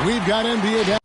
We've got NBA down.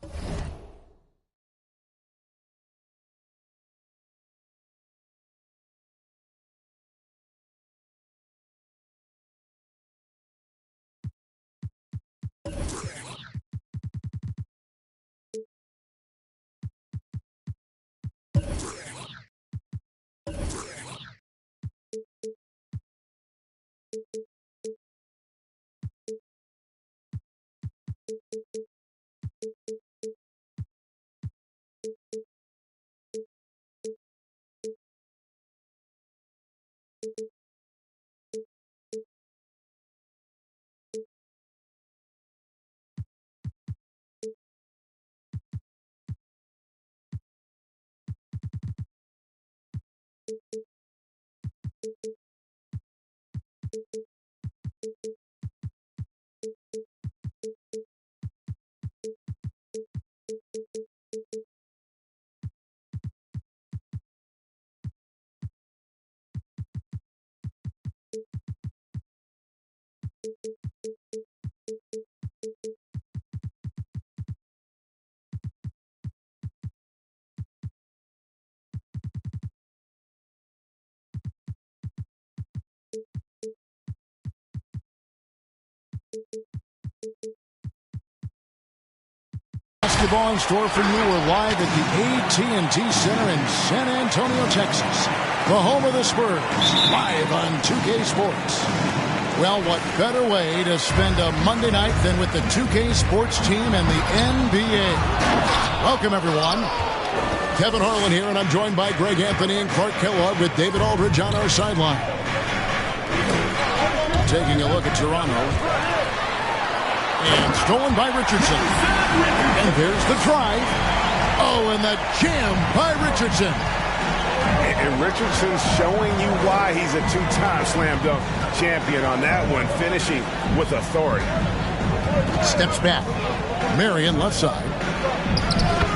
Basketball in store for you. We're live at the AT&T Center in San Antonio, Texas, the home of the Spurs, live on 2K Sports. Well, what better way to spend a Monday night than with the 2K Sports team and the NBA? Welcome, everyone. Kevin Harlan here, and I'm joined by Greg Anthony and Clark Kellogg with David Aldridge on our sideline. Taking a look at Toronto. And stolen by Richardson. And there's the drive. Oh, and the jam by Richardson. And Richardson's showing you why he's a two-time slam dunk champion on that one, finishing with authority. Steps back. Marion left side.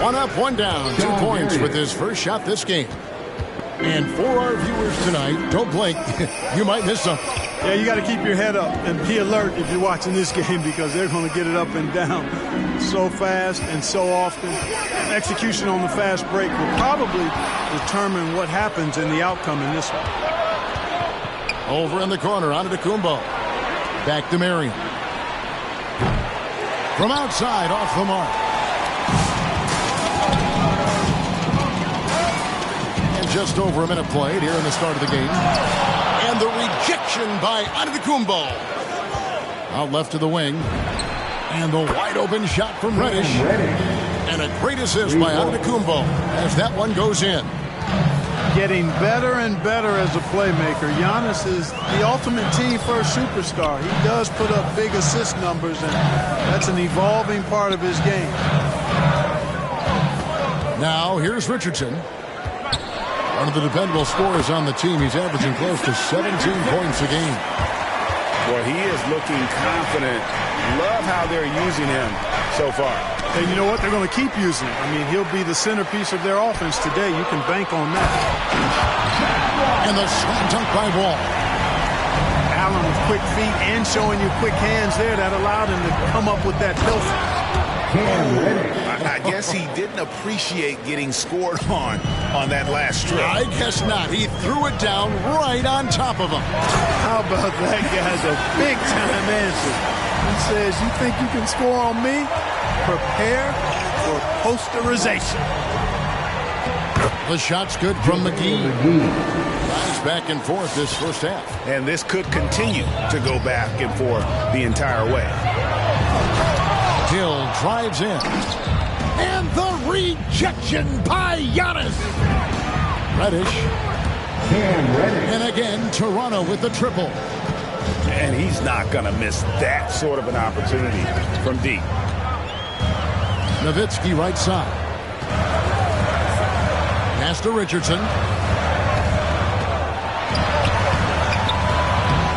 One up, one down. 2 points with his first shot this game. And for our viewers tonight, don't blink. You might miss something. Yeah, you got to keep your head up and be alert if you're watching this game, because they're going to get it up and down so fast and so often. Execution on the fast break will probably determine what happens in the outcome in this one. Over in the corner, Antetokounmpo. Back to Marion. From outside, off the mark. And just over a minute played here in the start of the game. And the rejection by Antetokounmpo. Out left to the wing. And the wide open shot from Reddish. And a great assist by Antetokounmpo as that one goes in. Getting better and better as a playmaker. Giannis is the ultimate team-first superstar. He does put up big assist numbers, and that's an evolving part of his game. Now here's Richardson. One of the dependable scorers on the team. He's averaging close to 17 points a game. Boy, he is looking confident. Love how they're using him so far. And you know what? They're going to keep using him. I mean, he'll be the centerpiece of their offense today. You can bank on that. And the slam dunk by Wall. Allen with quick feet and showing you quick hands there. That allowed him to come up with that pilfer. I guess he didn't appreciate getting scored on that last strip. I guess not. He threw it down right on top of him. How about that guy's a big-time answer. He says, you think you can score on me? Prepare for posterization. The shot's good from McGee. Nice back and forth this first half. And this could continue to go back and forth the entire way. Hill drives in. And the rejection by Giannis. Reddish. And again, Toronto with the triple. And he's not going to miss that sort of an opportunity from deep. Nowitzki right side. Pass to Richardson.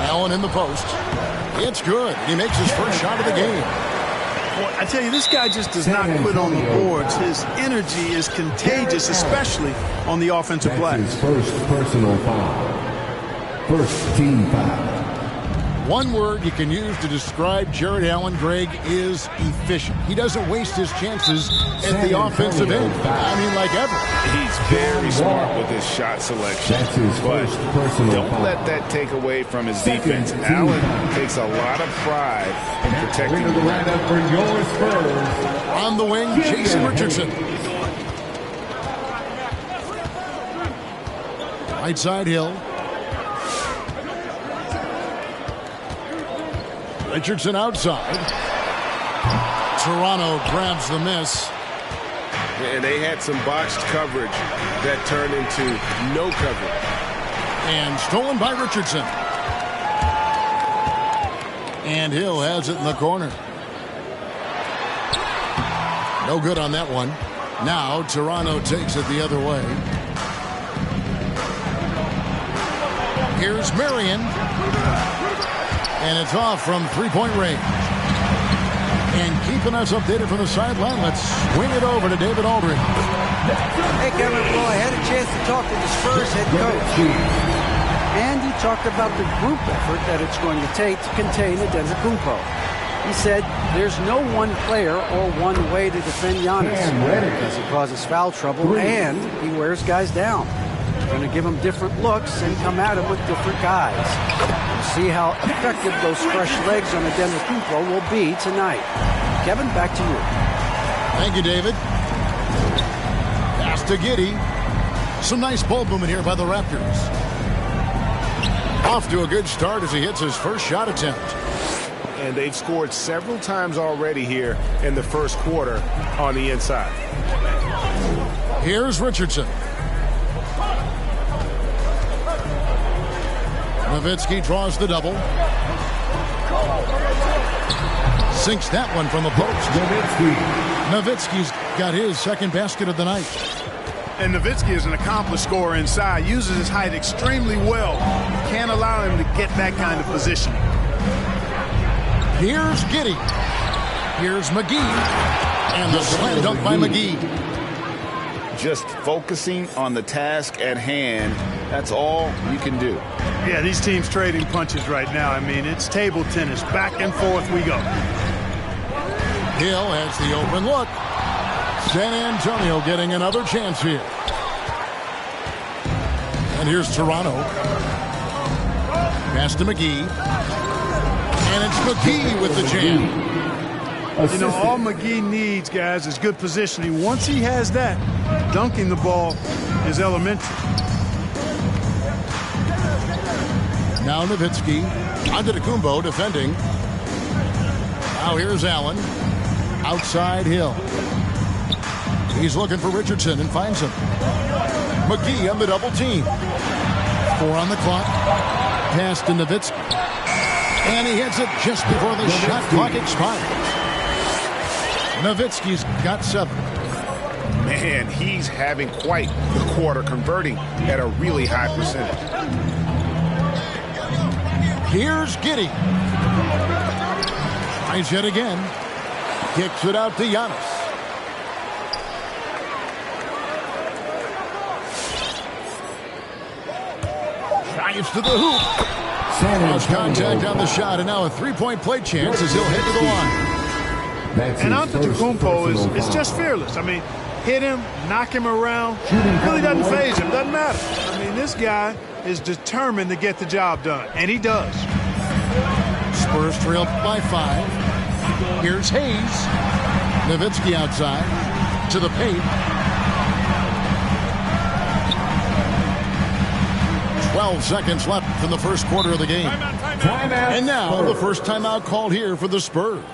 Allen in the post. It's good. He makes his first shot of the game. Well, I tell you, this guy just does not quit on the boards. His energy is contagious, especially on the offensive glass. First personal foul. First team foul. One word you can use to describe Jared Allen, Greg, is efficient. He doesn't waste his chances at the offensive end. I mean, like ever. He's very smart with his shot selection. But don't let that take away from his defense. Allen takes a lot of pride in protecting the rim. For your Spurs. On the wing, Jason Richardson. Right side, Hill. Richardson outside. Toronto grabs the miss. And they had some botched coverage that turned into no coverage. And stolen by Richardson. And Hill has it in the corner. No good on that one. Now Toronto takes it the other way. Here's Marion. And it's off from three-point range. And keeping us updated from the sideline, let's swing it over to David Aldridge. Hey, Kevin, well, I had a chance to talk to the Spurs head coach. And he talked about the group effort that it's going to take to contain Antetokounmpo. He said there's no one player or one way to defend Giannis because he causes foul trouble and he wears guys down. We're going to give him different looks and come at him with different guys. We'll see how effective those fresh legs on Antetokounmpo will be tonight. Kevin, back to you. Thank you, David. Pass to Giddey. Some nice ball movement here by the Raptors. Off to a good start as he hits his first shot attempt. And they've scored several times already here in the first quarter on the inside. Here's Richardson. Nowitzki draws the double. Sinks that one from the post. Nowitzki's got his second basket of the night. And Nowitzki is an accomplished scorer inside. Uses his height extremely well. You can't allow him to get that kind of position. Here's Giddey. Here's McGee. And the slam dunk by McGee. Just focusing on the task at hand. That's all you can do. Yeah, these teams trading punches right now. I mean, it's table tennis. Back and forth we go. Hill has the open look. San Antonio getting another chance here. And here's Toronto. Pass to McGee. And it's McGee with the jam. You know, all McGee needs, guys, is good positioning. Once he has that, dunking the ball is elementary. Now Nowitzki. Antetokounmpo defending. Now here's Allen. Outside Hill. He's looking for Richardson and finds him. McGee on the double team. 4 on the clock. Pass to Nowitzki. And he hits it just before the shot clock expires. Nowitzki's got 7. Man, he's having quite the quarter, converting at a really high percentage. Here's Giddey. Tries yet again. Kicks it out to Giannis. Drives to the hoop. Lost contact on the shot, and now a three-point play chance as he'll head to the line. And Antetokounmpo is just fearless. I mean, hit him, knock him around. Really doesn't faze him. Doesn't matter. I mean, this guy is determined to get the job done, and he does. Spurs trail by 5. Here's Hayes. Nowitzki outside to the paint. 12 seconds left in the first quarter of the game. And now the first timeout called here for the Spurs.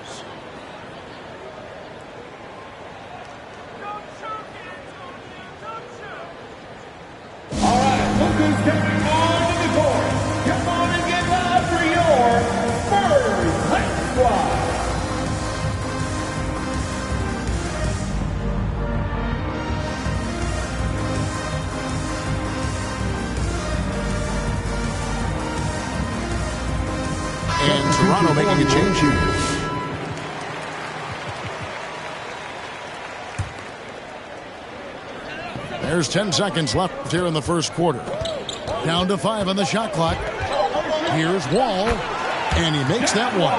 All right, look who's coming on to the court. Come on and get live for your Spurs Hype Squad. And Toronto making a change here. There's 10 seconds left here in the first quarter. Down to 5 on the shot clock. Here's Wall. And he makes that one.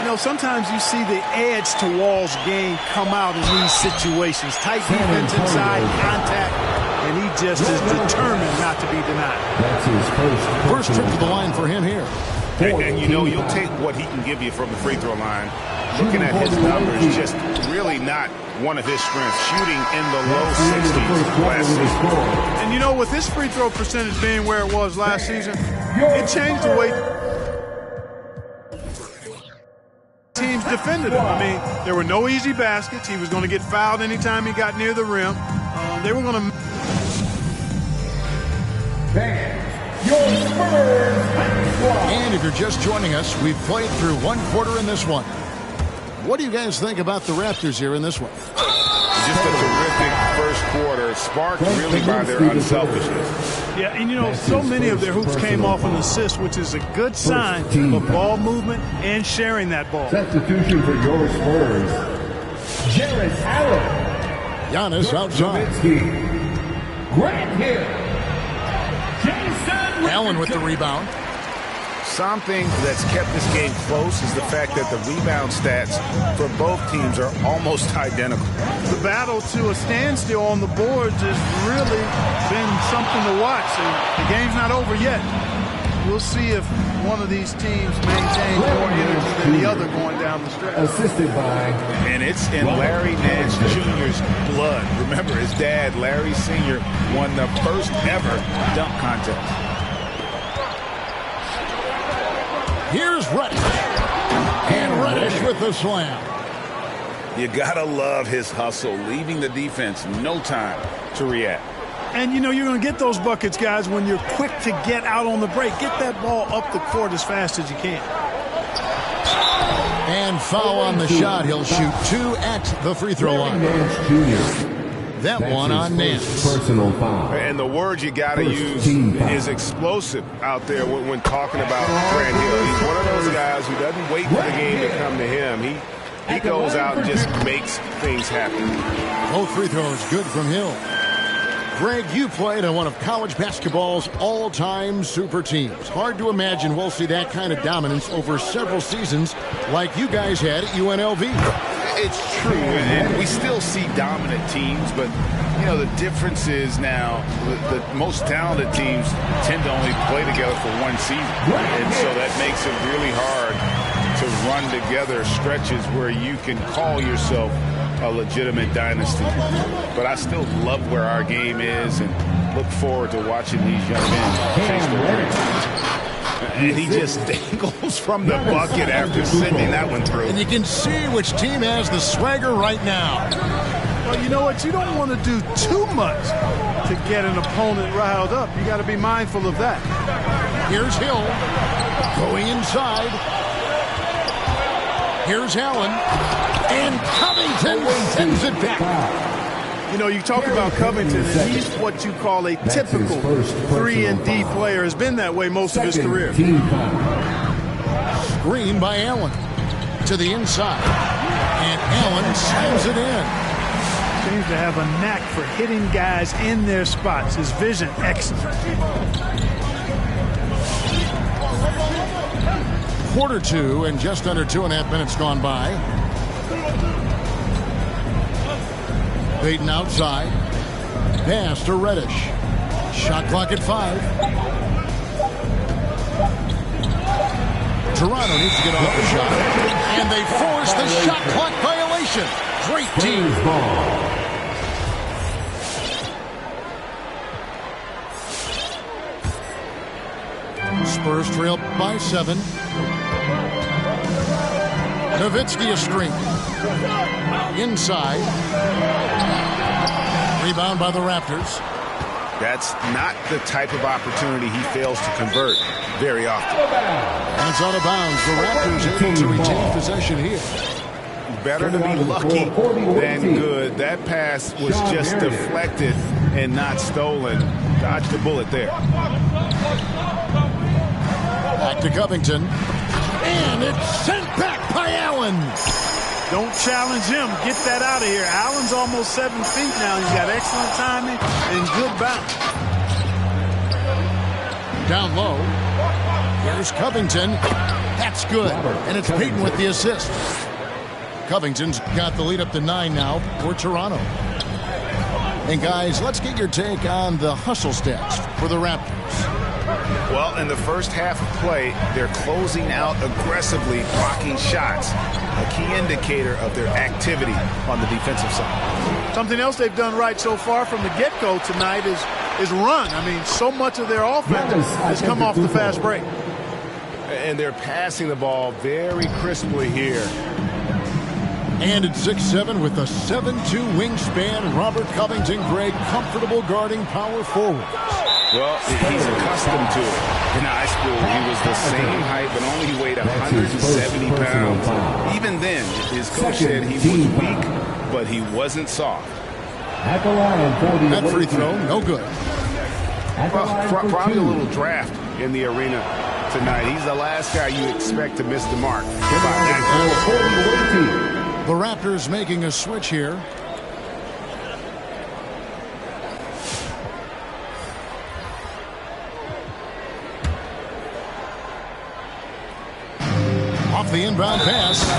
You know, sometimes you see the edge to Wall's game come out in these situations. Tight defense inside, contact, and he just is determined not to be denied. That's his first trip to the line for him here. And you know, you'll take what he can give you from the free throw line. Looking at his numbers, just really not one of his strengths. Shooting in the low 60s last season. And you know, with his free throw percentage being where it was last season, it changed the way teams defended him. I mean, there were no easy baskets. He was going to get fouled anytime he got near the rim. They were going to... And if you're just joining us, we've played through one quarter in this one. What do you guys think about the Raptors here in this one? Just a terrific first quarter, sparked really by their unselfishness. Yeah, and you know, so many of their hoops came off an assist, which is a good sign of ball movement and sharing that ball. Substitution for your Spurs. Jared Allen. Giannis outside. Grant Hill. Jason Allen with the rebound. Something that's kept this game close is the fact that the rebound stats for both teams are almost identical. The battle to a standstill on the boards has really been something to watch. And the game's not over yet. We'll see if one of these teams maintains more energy than the other going down the stretch. Assisted by... And it's in Larry Nance Jr.'s blood. Remember, his dad, Larry Sr., won the first ever dunk contest. Here's Reddish. And Reddish with the slam. You gotta love his hustle, leaving the defense no time to react. And, you know, you're going to get those buckets, guys, when you're quick to get out on the break. Get that ball up the court as fast as you can. And foul on the shot. He'll shoot 2 at the free throw line. That one on Nance. Personal foul. And the word you got to use is explosive out there when talking about Grant Hill. He's one of those guys who doesn't wait for the game to come to him. He goes out and just makes things happen. Both free throws good from Hill. Greg, you played on one of college basketball's all-time super teams. Hard to imagine we'll see that kind of dominance over several seasons like you guys had at UNLV. It's true, and we still see dominant teams, but, you know, the difference is now the most talented teams tend to only play together for one season. And so that makes it really hard to run together stretches where you can call yourself a legitimate dynasty. But I still love where our game is and look forward to watching these young men chase their dreams. And he just dangles from the bucket after sending that one through. And you can see which team has the swagger right now. Well, you know what? You don't want to do too much to get an opponent riled up. You got to be mindful of that. Here's Hill going inside. Here's Allen. And Covington sends it back. You know, you talk about Covington, and he's what you call a typical 3-and-D player. Has been that way most of his career. Screen by Allen to the inside. And Allen slams it in. Seems to have a knack for hitting guys in their spots. His vision, excellent. Quarter 2 and just under 2.5 minutes gone by. Payton outside. Pass to Reddish. Shot clock at 5. Toronto needs to get off the shot. And they force the shot clock violation. Great team ball. Spurs trail by 7. Nowitzki a string. Inside. Rebound by the Raptors. That's not the type of opportunity he fails to convert very often. And it's out of bounds. The Raptors able to retain possession here. Better to be lucky than good. That pass was just deflected and not stolen. Dodged the bullet there. Back to Covington. And it's sent back by Allen. Don't challenge him. Get that out of here. Allen's almost 7 feet now. He's got excellent timing and good bounce. Down low. Here's Covington. That's good. And it's Peyton with the assist. Covington's got the lead up to 9 now for Toronto. And guys, let's get your take on the hustle stats for the Raptors. Well, in the first half of play, they're closing out aggressively, blocking shots. A key indicator of their activity on the defensive side. Something else they've done right so far from the get-go tonight is run. I mean, so much of their offense has come off the fast break. And they're passing the ball very crisply here. And at 6'7" with a 7'2" wingspan, Robert Covington, Greg, comfortable guarding power forwards. Well, he's accustomed to it. In high school, he was the same height, but only weighed 170 pounds. Even then, his coach said he was weak, but he wasn't soft. That free throw, no good. Well, probably a little draft in the arena tonight. He's the last guy you expect to miss the mark. The Raptors making a switch here. Off the inbound pass,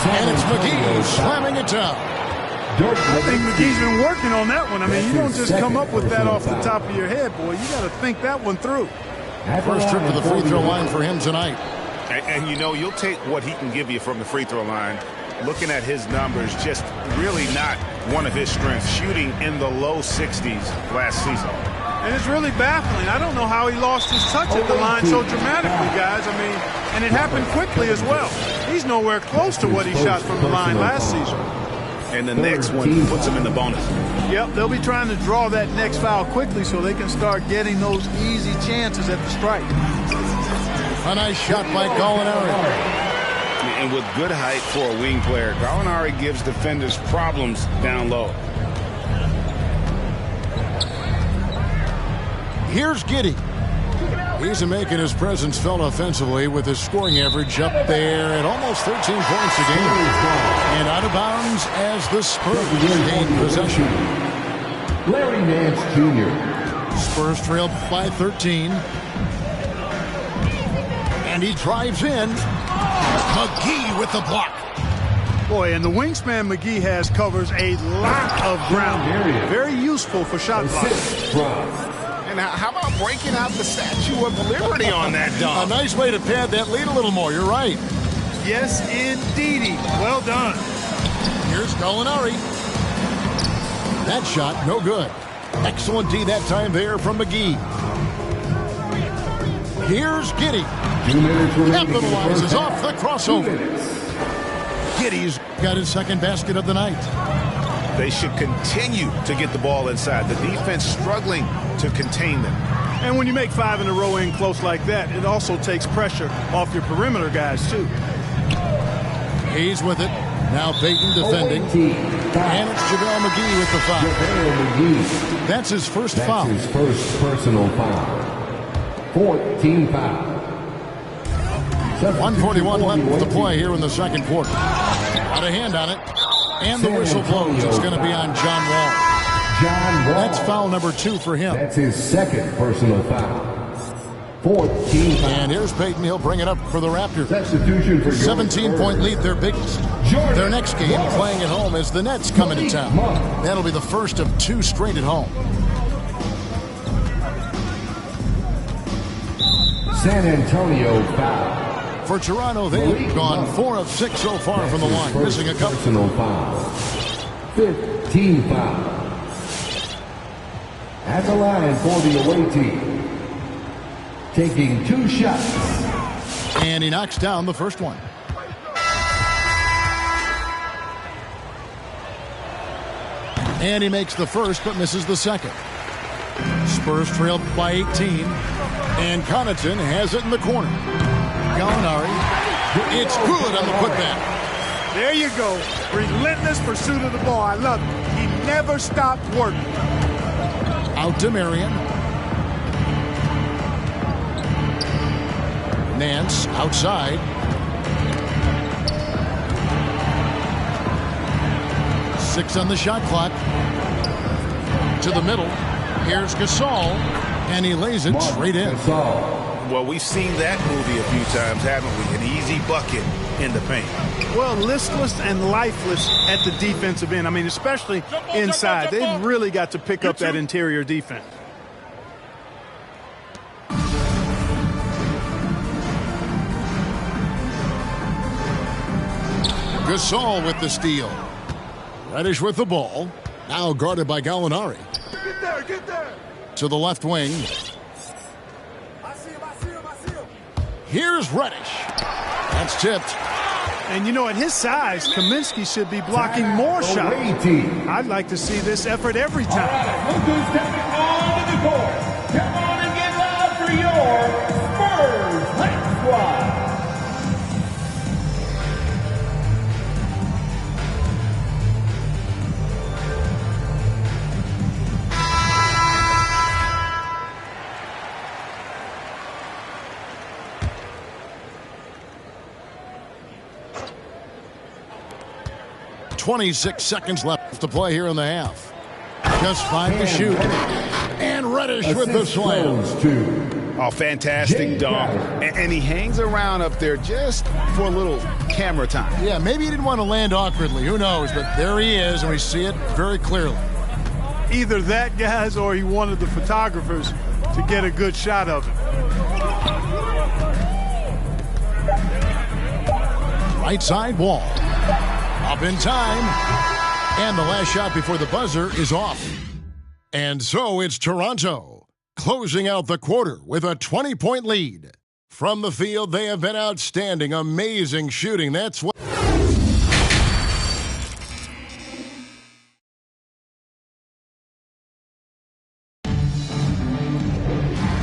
and it's McGee slamming it down. I think McGee's been working on that one. I mean, you don't just come up with that off the top of your head, boy. You got to think that one through. First trip to the free throw line for him tonight. And you know, you'll take what he can give you from the free throw line. Looking at his numbers, just really not one of his strengths. Shooting in the low 60s last season. And it's really baffling. I don't know how he lost his touch at the line so dramatically, guys. I mean, and it happened quickly as well. He's nowhere close to what he shot from the line last season. And the next one puts him in the bonus. Yep, they'll be trying to draw that next foul quickly so they can start getting those easy chances at the strike. A nice shot by Gallinari. And with good height for a wing player, Gallinari gives defenders problems down low. Here's Giddey. He's making his presence felt offensively with his scoring average up there at almost 13 points a game. And out of bounds as the Spurs gain possession. Larry Nance Jr. Spurs trailed by 13. And he drives in. McGee with the block. Boy, and the wingspan McGee has covers a lot of ground. Very useful for shot blocking. And how about breaking out the Statue of Liberty on that dunk? A nice way to pad that lead a little more. You're right. Yes, indeedy. Well done. Here's Gallinari. That shot, no good. Excellent D that time there from McGee. Here's Giddey. Capitalizes off the crossover. Giddey's got his second basket of the night. They should continue to get the ball inside. The defense struggling to contain them. And when you make 5 in a row in close like that, it also takes pressure off your perimeter guys, too. He's with it. Now Peyton defending. And it's JaVale McGee with the foul. That's his first foul. That's his first personal foul. 14 foul. 1:41 left to play here in the second quarter. Got a hand on it. And the whistle blows. It's going to be on John Wall. That's foul number 2 for him. That's his second personal foul. 14 foul. And here's Peyton. He'll bring it up for the Raptors. Substitution for 17-point lead, their biggest. Their next game playing at home as the Nets come into town. That'll be the first of 2 straight at home. San Antonio foul. For Toronto, they've gone 4 of 6 so far from the line, missing a couple. Personal foul. 15 foul. At the line for the away team. Taking 2 shots. And he knocks down the first one. And he makes the first, but misses the second. Spurs trailed by 18. And Connaughton has it in the corner. Gallinari. It's good on the putback. There you go. Relentless pursuit of the ball. I love it. He never stopped working. Out to Marion. Nance outside. Six on the shot clock. To the middle. Here's Gasol. And he lays it straight in. Well, we've seen that movie a few times, haven't we? An easy bucket in the paint. Well, listless and lifeless at the defensive end. I mean, especially inside. They've really got to pick up that interior defense. Gasol with the steal. Reddish with the ball. Now guarded by Gallinari. Get there. To the left wing. Here's Reddish. That's tipped. And, you know, at his size, Kaminsky should be blocking more shots. I'd like to see this effort every time. All right, look who's stepping onto the court. Come on and get loud for your Spurs Hype Squad. .26 seconds left to play here in the half. Just 5 to shoot. And Reddish with the slam. Oh, fantastic dunk. And he hangs around up there just for a little camera time. Yeah, maybe he didn't want to land awkwardly. Who knows? But there he is, and we see it very clearly. Either that, guys, or he wanted the photographers to get a good shot of it. Right side wall. Up in time. And the last shot before the buzzer is off. And so it's Toronto closing out the quarter with a 20-point lead. From the field, they have been outstanding, amazing shooting. That's what...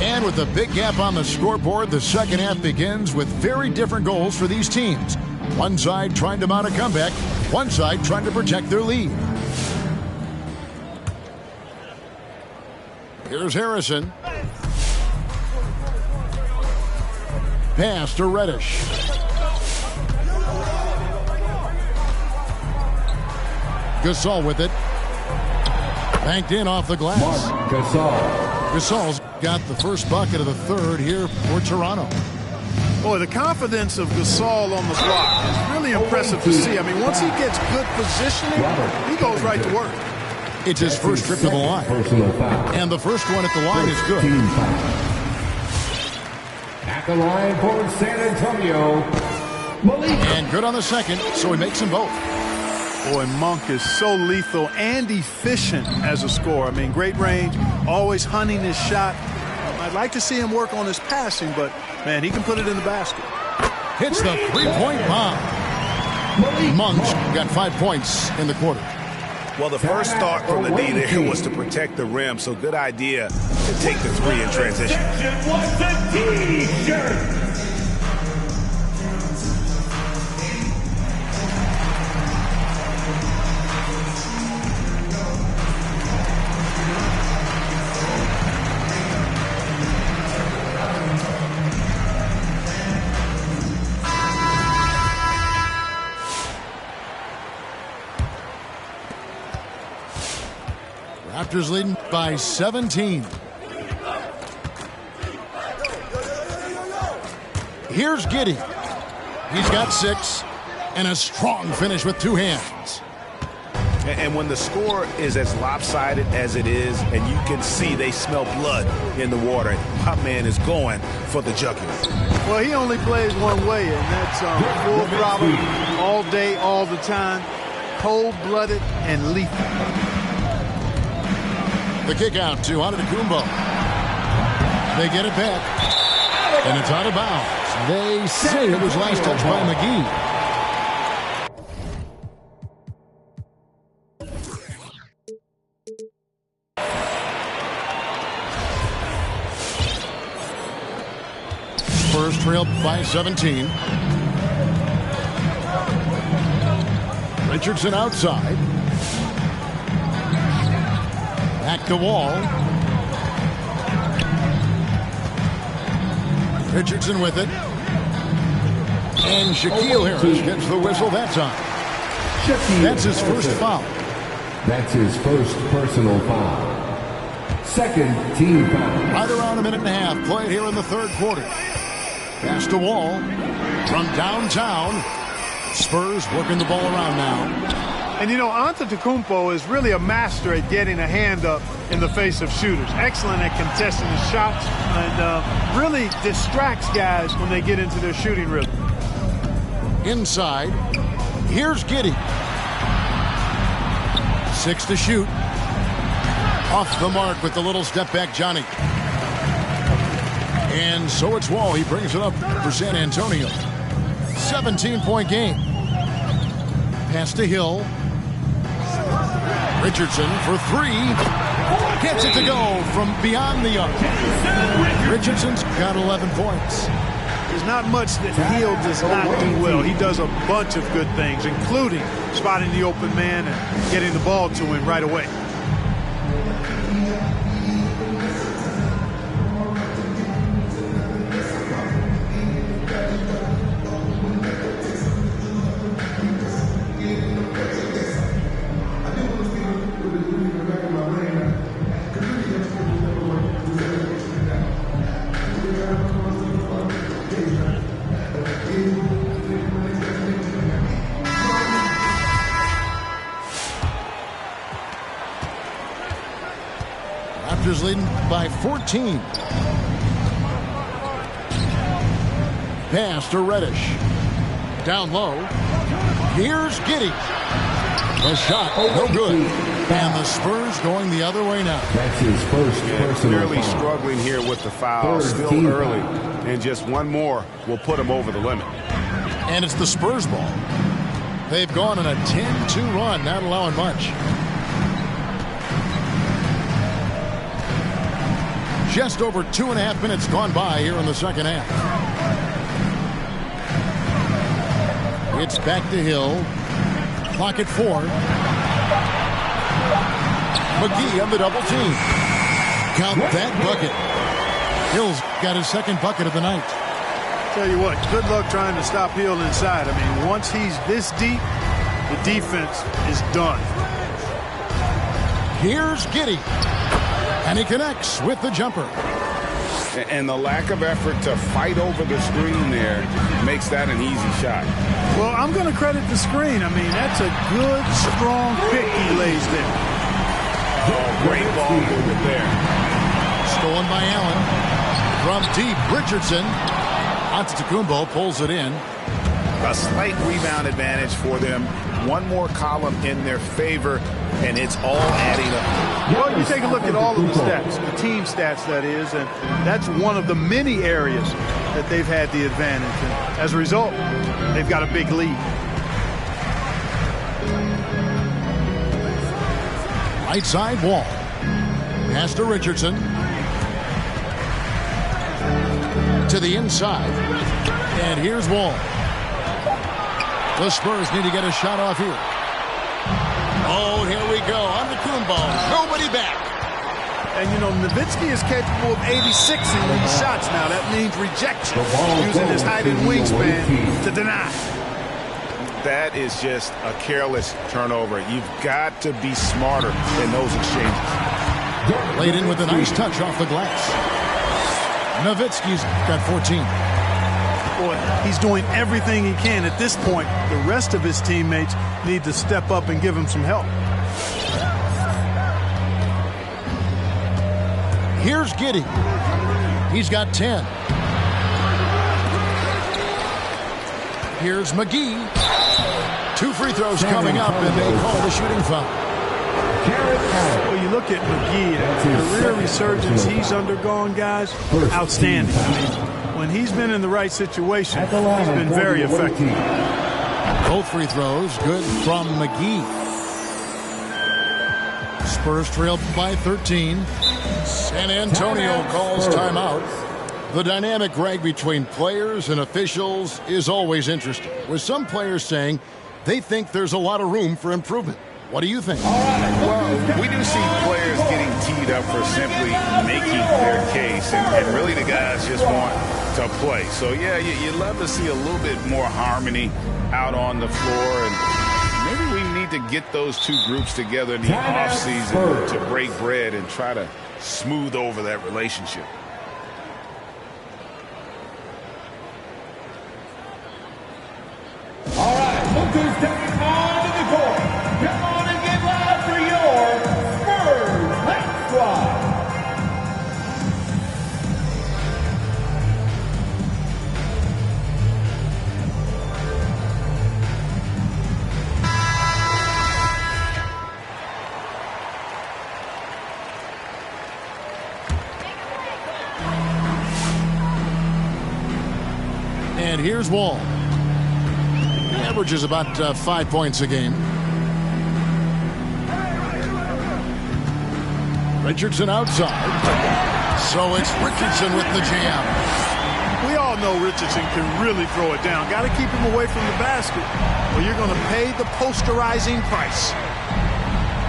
And with a big gap on the scoreboard, the second half begins with very different goals for these teams. One side trying to mount a comeback, one side trying to protect their lead. Here's Harrison. Pass to Reddish. Gasol with it. Banked in off the glass. Gasol's got the first bucket of the third here for Toronto. Boy, the confidence of Gasol on the block is really impressive to see. I mean, once he gets good positioning, he goes right to work. It's his first trip to the line. And the first one at the line is good. At the line for San Antonio, And good on the second, so he makes them both. Boy, Monk is so lethal and efficient as a scorer. I mean, great range, always hunting his shot. I'd like to see him work on his passing, but, man, he can put it in the basket. Hits the three-point bomb. Monk's got 5 points in the quarter. Well, the first thought from the D there was to protect the rim, so good idea to take the three in transition. What's the T-shirt? Raptors leading by 17. Here's Giddey. He's got 6 and a strong finish with 2 hands. And when the score is as lopsided as it is, and you can see they smell blood in the water, my man is going for the jugular. Well, he only plays one way, and that's full throttle, all day, all the time, cold-blooded and lethal. The kick out to Antetokounmpo. They get it back. And it's out of bounds. They say it was last touched by McGee. Spurs trailed by 17. Richardson outside. Back to Wall. Richardson with it. And Shaquille Harris gets the whistle that time. That's his first foul. That's his first personal foul. Second team foul. Right around a minute and a half played here in the third quarter. Pass to Wall from downtown. Spurs working the ball around now. And, you know, Antetokounmpo is really a master at getting a hand up in the face of shooters. Excellent at contesting the shots and really distracts guys when they get into their shooting rhythm. Inside, here's Giddey. 6 to shoot. Off the mark with the little step back, Johnny. And so it's Wall. He brings it up for San Antonio. 17-point game. Pass to Hill. Richardson for 3. Gets it to go from beyond the arc. Richardson's got 11 points. There's not much that Hill does not do well. He does a bunch of good things, including spotting the open man and getting the ball to him right away. Raptors leading by 14. Pass to Reddish. Down low. Here's Giddey. The shot, no good. And the Spurs going the other way now. That's his first personal Clearly foul. struggling here with the foul. Still Third early. foul. And just one more will put him over the limit. And it's the Spurs ball. They've gone on a 10-2 run, not allowing much. Just over 2.5 minutes gone by here in the second half. It's back to Hill. Clock at 4. McGee on the double team. Count that bucket. Hill's got his second bucket of the night. Tell you what, good luck trying to stop Hill inside. I mean, once he's this deep, the defense is done. Here's Giddey. And he connects with the jumper. And the lack of effort to fight over the screen there makes that an easy shot. Well, I'm going to credit the screen. I mean, that's a good, strong pick he lays there. Oh, great ball movement there. Stolen by Allen. From deep, Richardson. Antetokounmpo pulls it in. A slight rebound advantage for them. One more column in their favor, and it's all adding up. Well, you take a look at all of the stats, the team stats, that is, and that's one of the many areas that they've had the advantage. And as a result, they've got a big lead. Right side Wall. Pass to Richardson. To the inside. And here's Wall. The Spurs need to get a shot off here. Oh, here we go. Antetokounmpo. Nobody back. And, you know, Nowitzki is capable of 86 in these shots now. That means rejection, using his height and wingspan to deny. That is just a careless turnover. You've got to be smarter in those exchanges. Laid in with a nice touch off the glass. Nowitzki's got 14. Boy, he's doing everything he can at this point. The rest of his teammates need to step up and give him some help. Here's Giddey. He's got 10. Here's McGee. 2 free throws coming up, and they call the shooting foul. Well, you look at McGee, the career resurgence he's undergone, guys, outstanding. I mean, when he's been in the right situation, he's been very effective. Both free throws good from McGee. Spurs trail by 13. San Antonio calls timeout. The dynamic, Greg, between players and officials is always interesting, with some players saying they think there's a lot of room for improvement. What do you think? Well, we do see players getting teed up for simply making their case, and really the guys just want to play. So, yeah, you'd love to see a little bit more harmony out on the floor, and maybe we need to get those two groups together in the offseason to break bread and try to smooth over that relationship. All right, look who's coming onto the court. Come on and get live for your Spurs Night Squad. And here's Wall. He averages about 5 points a game. Richardson outside. So it's Richardson with the jam. We all know Richardson can really throw it down. Got to keep him away from the basket, or you're going to pay the posterizing price.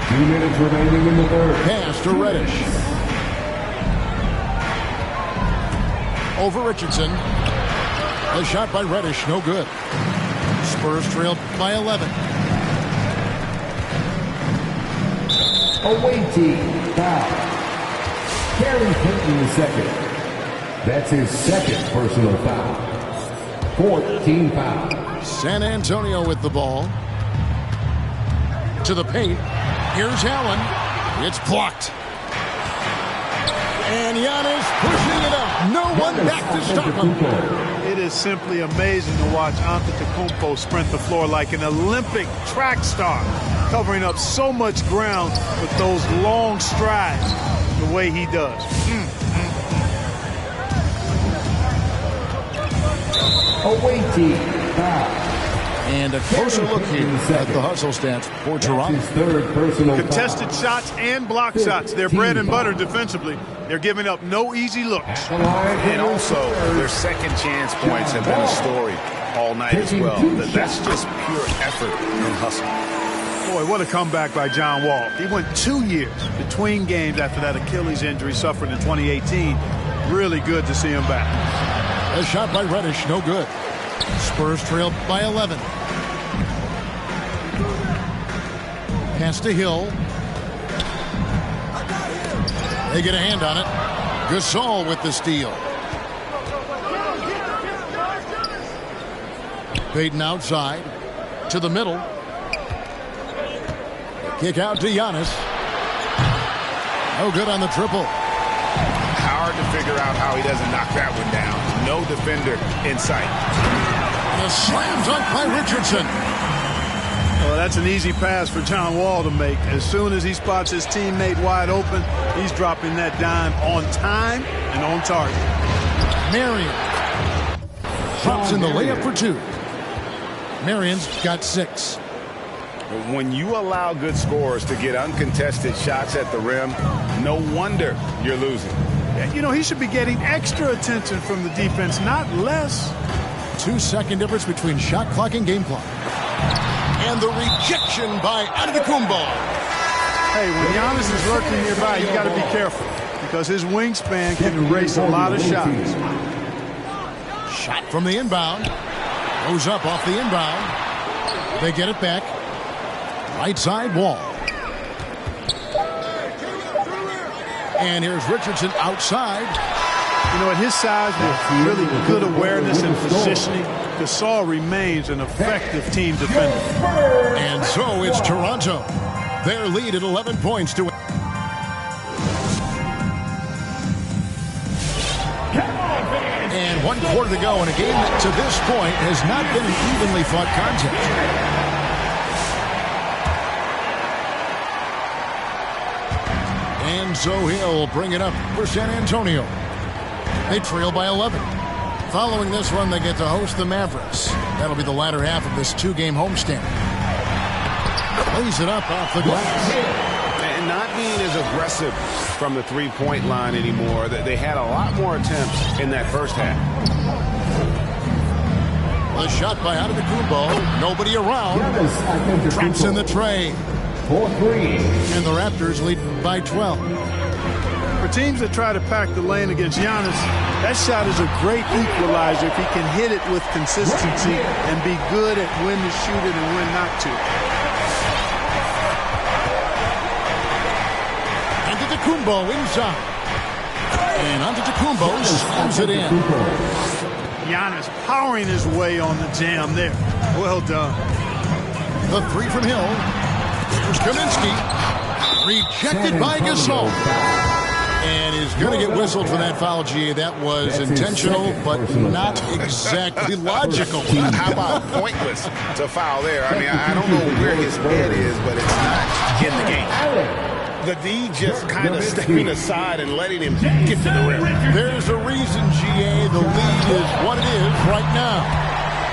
2 minutes remaining in the third. Pass to Reddish. Over Richardson. The shot by Reddish, no good. Spurs trailed by 11. Away team foul. Gary Clinton the second. That's his second personal foul. 14 foul. San Antonio with the ball. To the paint. Here's Allen. It's blocked. And Giannis pushing it up. No one back to stop him. It is simply amazing to watch Antetokounmpo sprint the floor like an Olympic track star, covering up so much ground with those long strides the way he does. Away team foul. And a closer look here at the hustle stats for Toronto. His third personal Contested foul. shots and block shots. They're bread and butter defensively. They're giving up no easy looks. And also, their second chance points have been a story all night as well. That's just pure effort and hustle. Boy, what a comeback by John Wall. He went 2 years between games after that Achilles injury suffered in 2018. Really good to see him back. A shot by Reddish, no good. Spurs trailed by 11. Pass to Hill. They get a hand on it. Gasol with the steal. Payton outside. To the middle. Kick out to Giannis. No good on the triple. Hard to figure out how he doesn't knock that one down. No defender in sight. The slam dunk by Richardson. Well, that's an easy pass for John Wall to make. As soon as he spots his teammate wide open, he's dropping that dime on time and on target. Marion drops in the layup for 2. Marion's got 6. When you allow good scorers to get uncontested shots at the rim, no wonder you're losing. You know, he should be getting extra attention from the defense, not less. 2-second difference between shot clock and game clock. And the rejection by Antetokounmpo. Hey, when Giannis is lurking nearby, you got to be careful because his wingspan can erase a lot of shots. Shot from the inbound. Goes up off the inbound. They get it back. Right side Wall. And here's Richardson outside. You know, at his size, with really good awareness and positioning, Gasol remains an effective team defender. And so it's Toronto. Their lead at 11 points to... And 1 quarter to go in a game that to this point has not been an evenly fought contest. And so he'll bring it up for San Antonio. They trail by 11. Following this run, they get to host the Mavericks. That'll be the latter half of this 2-game homestand. Lays it up off the glass. And not being as aggressive from the three-point line anymore. They had a lot more attempts in that first half. The shot by Antetokounmpo. Nobody around. Traps in the tray. 4-3. And the Raptors lead by 12. For teams that try to pack the lane against Giannis, that shot is a great equalizer if he can hit it with consistency and be good at when to shoot it and when not to. And to Antetokounmpo inside. And Antetokounmpo slams it in. Giannis powering his way on the jam there. Well done. The three from Hill. Here's Kaminsky. Rejected by Gasol. And is going to get whistled for that foul, G. That was intentional, but not exactly logical. How about pointless to foul there? I mean, I don't know where his head is, but it's not in the game. The D just kind of stepping aside and letting him get to the rim. There's a reason, GA, the lead is what it is right now.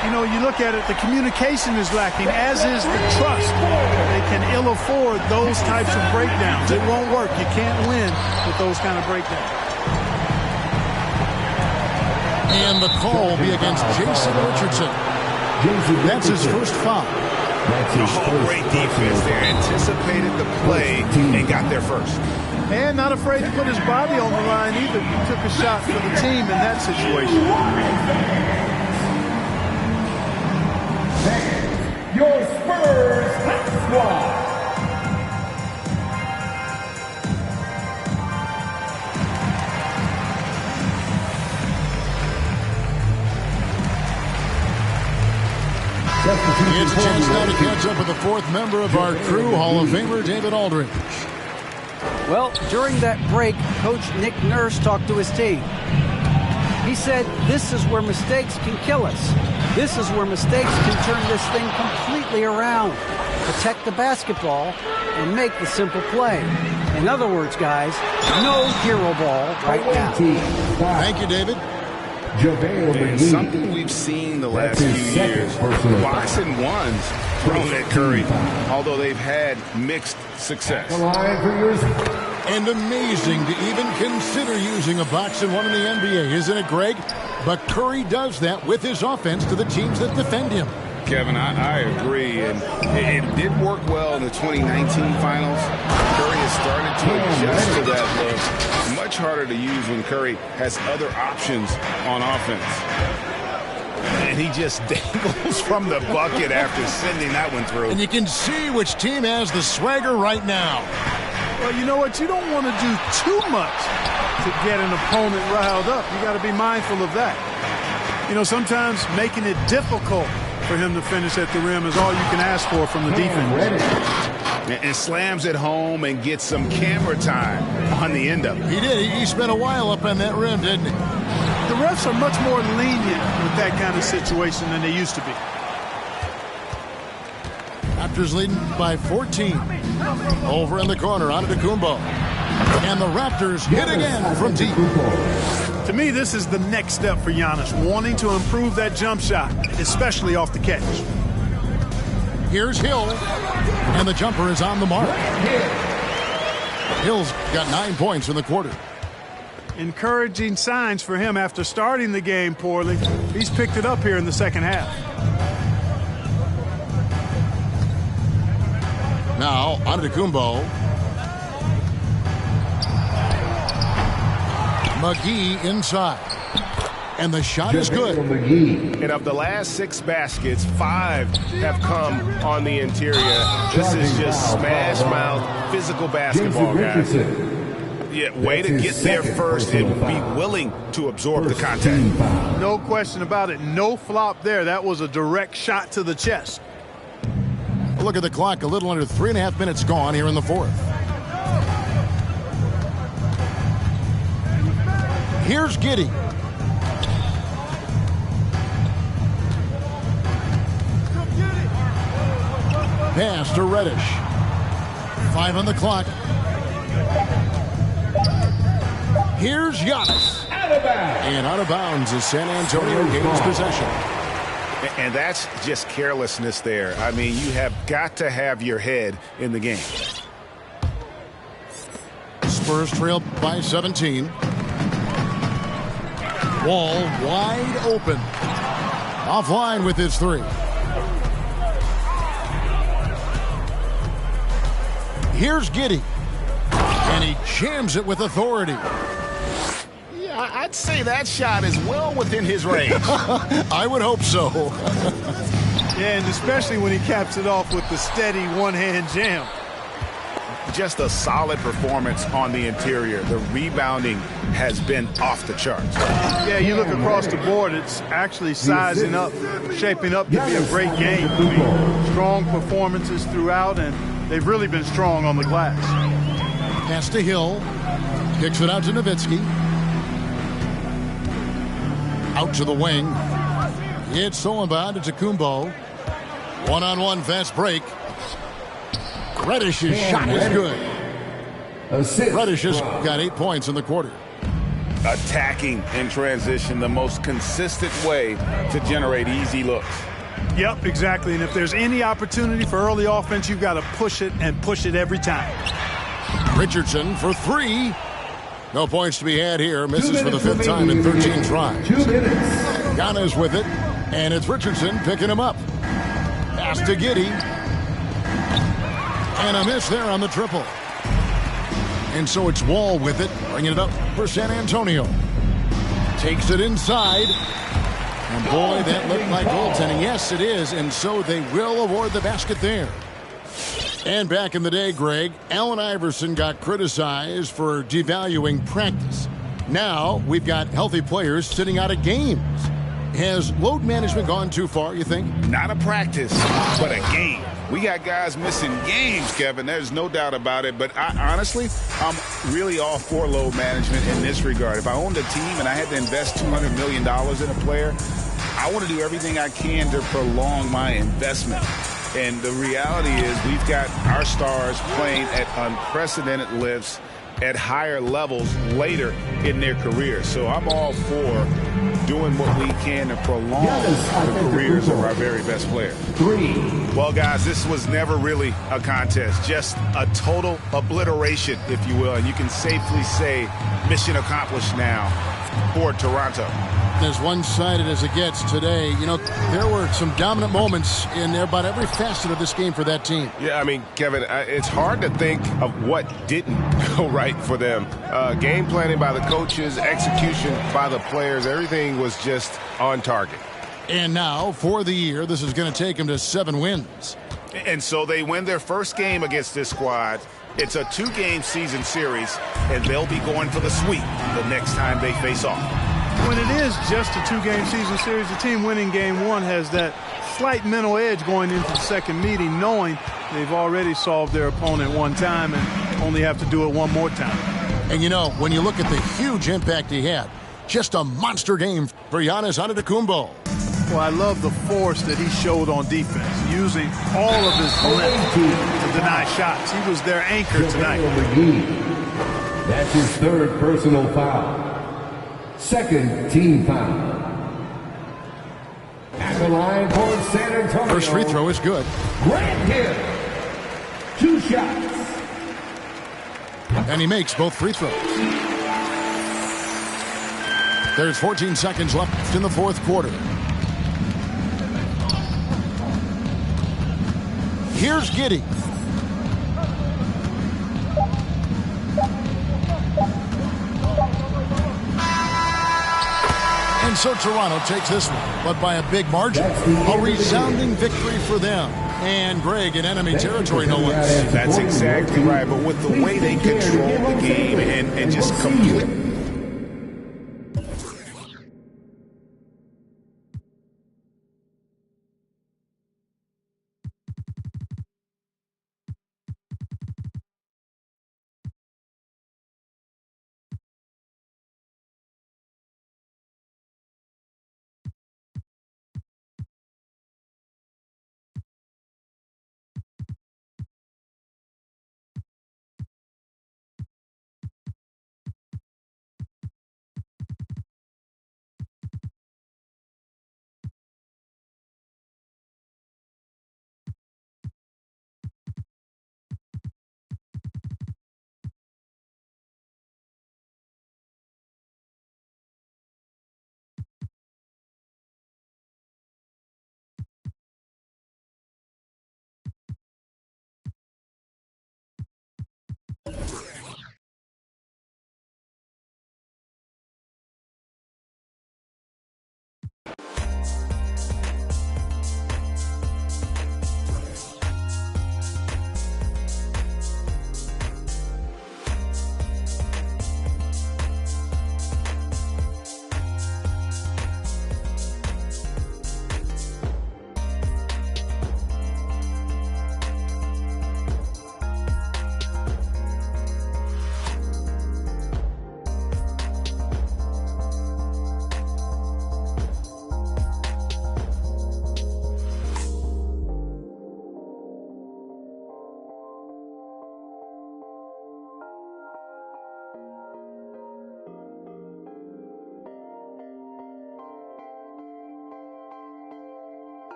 You know, you look at it, the communication is lacking, as is the trust. They can ill afford those types of breakdowns. It won't work. You can't win with those kind of breakdowns. And the call will be against Jason Richardson. That's his first foul. Great defense there. Anticipated the play and got there first. And not afraid to put his body on the line either. He took a shot for the team in that situation. Your Spurs hot squad. It's a chance now to catch up with the fourth member of our crew, Hall of Famer David Aldridge. Well, during that break, Coach Nick Nurse talked to his team. He said, this is where mistakes can kill us. This is where mistakes can turn this thing completely around. Protect the basketball and make the simple play. In other words, guys, no hero ball right now. Thank you, David. And something we've seen the last few years, boxing ones thrown at Curry, although they've had mixed success. And amazing to even consider using a boxing one in the NBA, isn't it, Greg? But Curry does that with his offense to the teams that defend him. Kevin, I agree, and it did work well in the 2019 finals. Curry has started to adjust to that look. Much harder to use when Curry has other options on offense. And he just dangles from the bucket after sending that one through. And you can see which team has the swagger right now. Well, you know what? You don't want to do too much to get an opponent riled up. You got to be mindful of that. You know, sometimes making it difficult for him to finish at the rim is all you can ask for from the defense. And slams it home and gets some camera time on the end of it. He did. He spent a while up on that rim, didn't he? The refs are much more lenient with that kind of situation than they used to be. Raptors leading by 14. Over in the corner, Antetokounmpo. And the Raptors hit again from deep. To me, this is the next step for Giannis, wanting to improve that jump shot, especially off the catch. Here's Hill, and the jumper is on the mark. Hill's got 9 points in the quarter. Encouraging signs for him after starting the game poorly. He's picked it up here in the second half. Now, Antetokounmpo. McGee inside. And the shot is good. And of the last 6 baskets, 5 have come on the interior. This is just smash mouth physical basketball, guys. Yeah, way to get there first and be willing to absorb the contact. No question about it. No flop there. That was a direct shot to the chest. Look at the clock. A little under 3.5 minutes gone here in the fourth. Here's Giddey. Pass to Reddish. 5 on the clock. Here's Giannis. And out of bounds as San Antonio gains possession. And that's just carelessness there. I mean, you have got to have your head in the game. Spurs trail by 17. Wall wide open. Offline with his 3. Here's Giddey. And he jams it with authority. Yeah, I'd say that shot is well within his range. I would hope so. Yeah, and especially when he caps it off with the steady one-hand jam. just a solid performance on the interior. The rebounding has been off the charts. Yeah, you look across the board, it's actually sizing up, shaping up to be a great game. I mean, strong performances throughout, and they've really been strong on the glass. Pass to Hill. Kicks it out to Nowitzki. Out to the wing. It's Solomon to Kumbo. One-on-one fast break. Reddish's shot is good. Reddish has got 8 points in the quarter. Attacking in transition, the most consistent way to generate easy looks. Yep, exactly. And if there's any opportunity for early offense, you've got to push it and push it every time. Richardson for 3. No points to be had here. Misses for the 5th time in 13 tries. 2 minutes. Giannis with it, and it's Richardson picking him up. Pass to Giddey. And a miss there on the triple. And so it's Wall with it, bringing it up for San Antonio. Takes it inside. And boy, that looked like goaltending. Yes, it is. And so they will award the basket there. And back in the day, Greg, Allen Iverson got criticized for devaluing practice. Now we've got healthy players sitting out of games. Has load management gone too far, you think? Not a practice, but a game. We got guys missing games, Kevin. There's no doubt about it. But honestly, I'm really all for load management in this regard. If I owned a team and I had to invest $200 million in a player, I want to do everything I can to prolong my investment. And the reality is we've got our stars playing at unprecedented lifts at higher levels later in their careers. So I'm all for doing what we can to prolong the careers of our very best players. 3. Well, guys, this was never really a contest, just a total obliteration, if you will. And you can safely say mission accomplished now for Toronto. As one-sided as it gets today, you know, there were some dominant moments in there about every facet of this game for that team. Yeah, I mean, Kevin, it's hard to think of what didn't go right for them. Game planning by the coaches, execution by the players, everything was just on target. And now, for the year, this is going to take them to 7 wins. And so they win their first game against this squad. It's a 2-game season series, and they'll be going for the sweep the next time they face off. When it is just a 2-game season series, the team winning game 1 has that slight mental edge going into the second meeting, knowing they've already solved their opponent one time and only have to do it one more time. And you know, when you look at the huge impact he had, just a monster game for Giannis Antetokounmpo. Well, I love the force that he showed on defense, using all of his length to deny shots. He was their anchor tonight. That's his 3rd personal foul. 2nd team foul. At the line for San Antonio. First free throw is good. Grant Hill. 2 shots. And he makes both free throws. There's 14 seconds left in the 4th quarter. Here's Giddey. And so Toronto takes this one, but by a big margin. A resounding victory for them. And Greg in enemy territory, no less. That's exactly right. But with the way they control the game and just complete